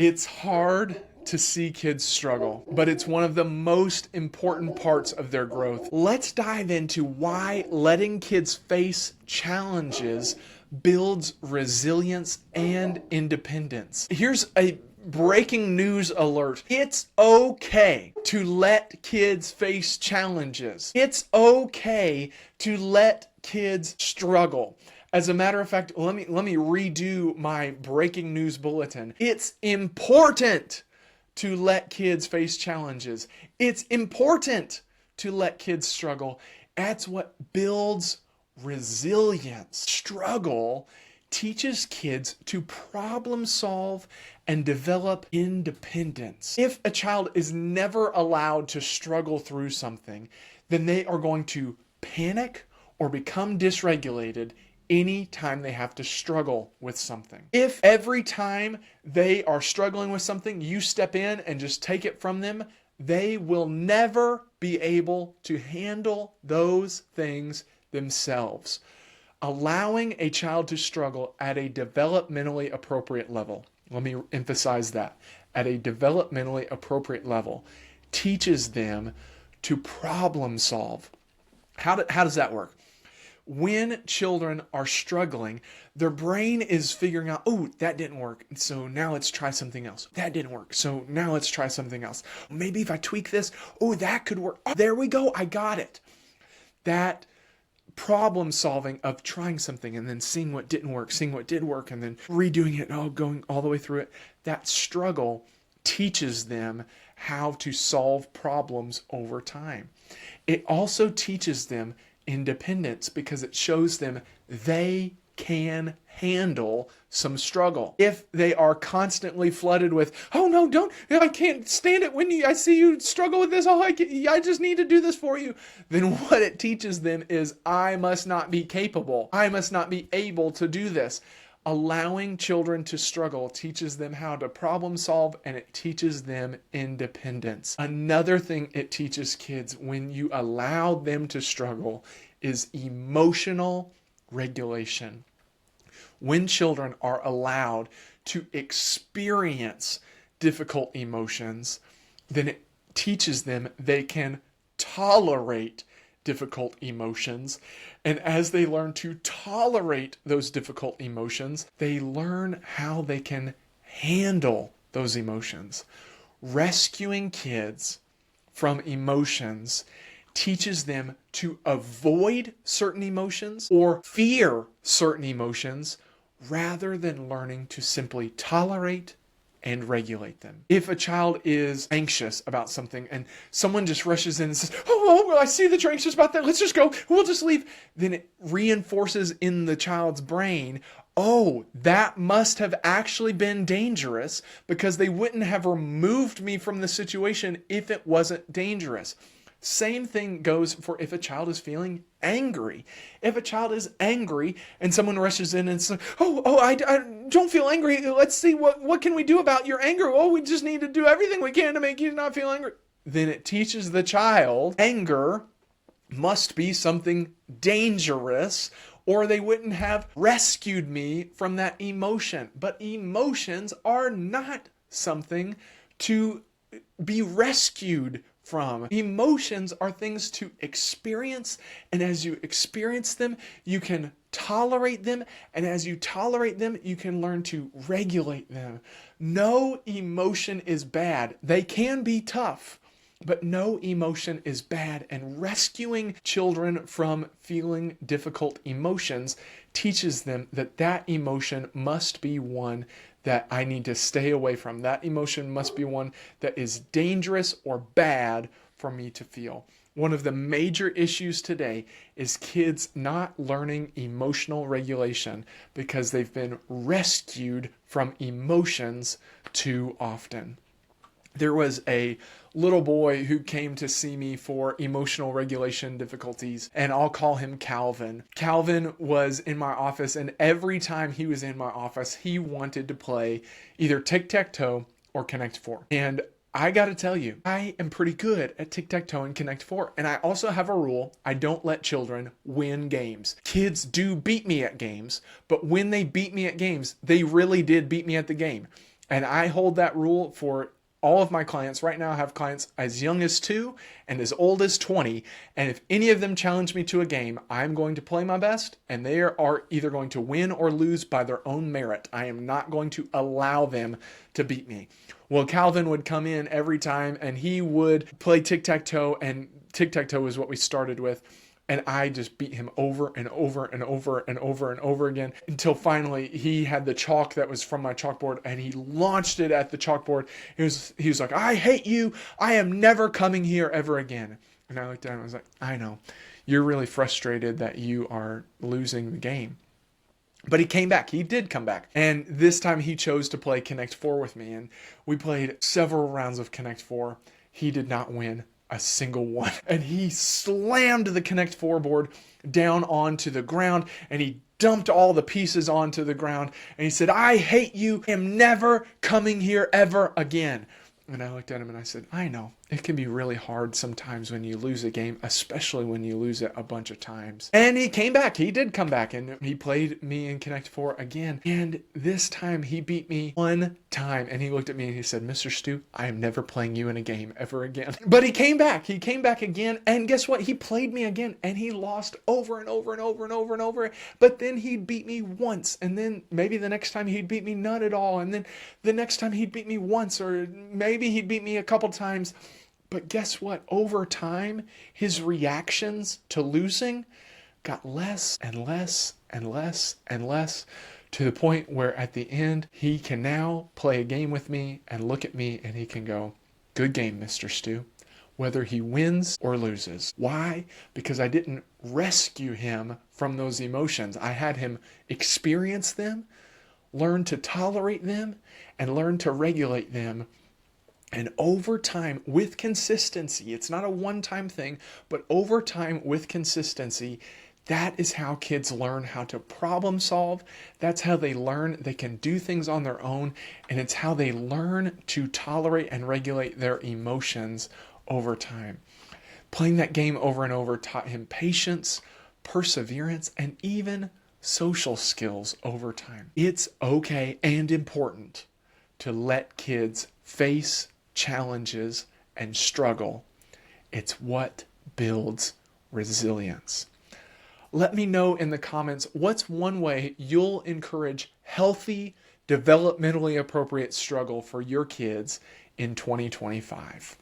It's hard to see kids struggle, but it's one of the most important parts of their growth. Let's dive into why letting kids face challenges builds resilience and independence. Here's a breaking news alert. It's okay to let kids face challenges. It's okay to let kids struggle. As a matter of fact, let me redo my breaking news bulletin. It's important to let kids face challenges. It's important to let kids struggle. That's what builds resilience. Struggle teaches kids to problem solve and develop independence. If a child is never allowed to struggle through something, then they are going to panic or become dysregulated anytime they have to struggle with something. If every time they are struggling with something, you step in and just take it from them, they will never be able to handle those things themselves. Allowing a child to struggle at a developmentally appropriate level, let me emphasize that, at a developmentally appropriate level, teaches them to problem solve. How does that work? When children are struggling, their brain is figuring out, oh, that didn't work, so now let's try something else. That didn't work, so now let's try something else. Maybe if I tweak this, oh, that could work. Oh, there we go, I got it. That problem solving of trying something and then seeing what didn't work, seeing what did work, and then redoing it, going all the way through it. That struggle teaches them how to solve problems over time. It also teaches them independence because it shows them they can handle some struggle. If they are constantly flooded with, oh no, don't, I can't stand it when I see you struggle with this, oh, I just need to do this for you, then what it teaches them is I must not be capable. I must not be able to do this. Allowing children to struggle teaches them how to problem solve, and it teaches them independence. Another thing it teaches kids when you allow them to struggle is emotional regulation. When children are allowed to experience difficult emotions, then it teaches them they can tolerate difficult emotions. And as they learn to tolerate those difficult emotions, they learn how they can handle those emotions. Rescuing kids from emotions teaches them to avoid certain emotions or fear certain emotions rather than learning to simply tolerate and regulate them. If a child is anxious about something and someone just rushes in and says, oh, I see that you're anxious about that, let's just go, we'll just leave, then it reinforces in the child's brain, oh, that must have actually been dangerous because they wouldn't have removed me from the situation if it wasn't dangerous. Same thing goes for if a child is feeling angry. If a child is angry and someone rushes in and says, I don't feel angry. Let's see, what can we do about your anger? Oh, we just need to do everything we can to make you not feel angry. Then it teaches the child anger must be something dangerous, or they wouldn't have rescued me from that emotion. But emotions are not something to be rescued from. Emotions are things to experience, and as you experience them, you can tolerate them, and as you tolerate them, you can learn to regulate them. No emotion is bad. They can be tough, but no emotion is bad, and rescuing children from feeling difficult emotions teaches them that that emotion must be one that I need to stay away from. That emotion must be one that is dangerous or bad for me to feel. One of the major issues today is kids not learning emotional regulation because they've been rescued from emotions too often. There was a little boy who came to see me for emotional regulation difficulties, and I'll call him Calvin. Calvin was in my office, and every time he was in my office, he wanted to play either tic-tac-toe or Connect Four. And I gotta tell you, I am pretty good at tic-tac-toe and Connect Four. And I also have a rule: I don't let children win games. Kids do beat me at games, but when they beat me at games, they really did beat me at the game. And I hold that rule for all of my clients. Right now I have clients as young as 2 and as old as 20. And if any of them challenge me to a game, I'm going to play my best, and they are either going to win or lose by their own merit. I am not going to allow them to beat me. Well, Calvin would come in every time and he would play tic-tac-toe, and tic-tac-toe is what we started with. And I just beat him over and over and over and over and over again until finally he had the chalk that was from my chalkboard and he launched it at the chalkboard. He was like, "I hate you. I am never coming here ever again." And I looked at him and I was like, "I know. You're really frustrated that you are losing the game." But he came back. He did come back. And this time he chose to play Connect 4 with me. And we played several rounds of Connect 4. He did not win a single one. And he slammed the Connect 4 board down onto the ground, and he dumped all the pieces onto the ground, and he said, "I hate you. I am never coming here ever again." And I looked at him and I said, "I know. It can be really hard sometimes when you lose a game, especially when you lose it a bunch of times." And he came back. He did come back, and he played me in Connect 4 again. And this time he beat me one time. And he looked at me and he said, "Mr. Stu, I am never playing you in a game ever again." But he came back. He came back again. And guess what? He played me again. And he lost over and over and over and over and over. But then he'd beat me once. And then maybe the next time he'd beat me none at all. And then the next time he'd beat me once, or maybe he'd beat me a couple times. But guess what? Over time, his reactions to losing got less and less and less and less, to the point where at the end, he can now play a game with me and look at me and he can go, "Good game, Mr. Stu," whether he wins or loses. Why? Because I didn't rescue him from those emotions. I had him experience them, learn to tolerate them, and learn to regulate them. And over time, with consistency, it's not a one-time thing, but over time with consistency, that is how kids learn how to problem solve. That's how they learn they can do things on their own. And it's how they learn to tolerate and regulate their emotions over time. Playing that game over and over taught him patience, perseverance, and even social skills over time. It's okay and important to let kids face challenges and struggle. It's what builds resilience. Let me know in the comments, what's one way you'll encourage healthy, developmentally appropriate struggle for your kids in 2025?